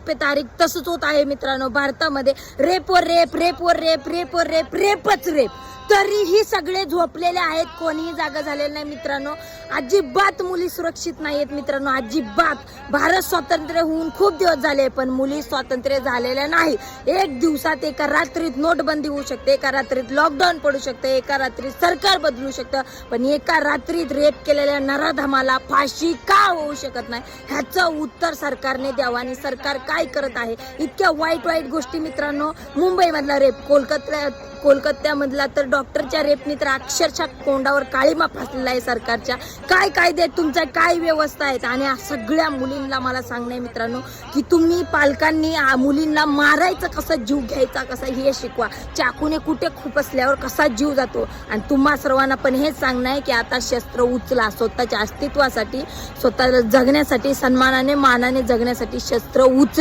पे तारीख तसंच होत आहे मित्रांनो. भारतामध्ये रेप वर रेप, रेप वर रेप, रेप वर रेप, रेपच रेप. तरीही सगळे झोपलेले आहेत, कोणीही जागा झालेलं नाही मित्रांनो. अजिबात मुली सुरक्षित नाहीयेत मित्रांनो, अजिबात. भारत स्वातंत्र्य होऊन खूप दिवस झाले, पण मुली स्वातंत्र्य झालेल्या नाही. एक दिवसात एका रात्रीत नोटबंदी होऊ शकते, एका रात्रीत लॉकडाऊन पडू शकते, एका रात्रीत सरकार बदलू शकतं, पण एका रात्रीत रेप केलेल्या नराधमाला फाशी का होऊ शकत नाही, ह्याचं उत्तर सरकारने द्यावं. आणि सरकार काय करत आहे? इतक्या वाईट वाईट गोष्टी मित्रांनो. मुंबईमधला रेप, कोलकात्यामधला तर डॉक्टरच्या रेपनी तर अक्षरशः कोंडावर काळीमा फासलेला आहे सरकारच्या. काय कायदे तुमच्या, काय व्यवस्था आहेत? आणि सगळ्या मुलींना मला सांगणं आहे मित्रांनो की तुम्ही पालकांनी मुलींना मारायचं कसं, जीव घ्यायचा कसा हे शिकवा. चाकूने कुठे खुपसल्यावर कसा जीव जातो. आणि तुम्हा सर्वांना पण हेच सांगणं आहे की आता शस्त्र उचला. स्वतःच्या अस्तित्वासाठी, स्वतःला जगण्यासाठी, सन्मानाने मानाने जगण्यासाठी शस्त्र उचला.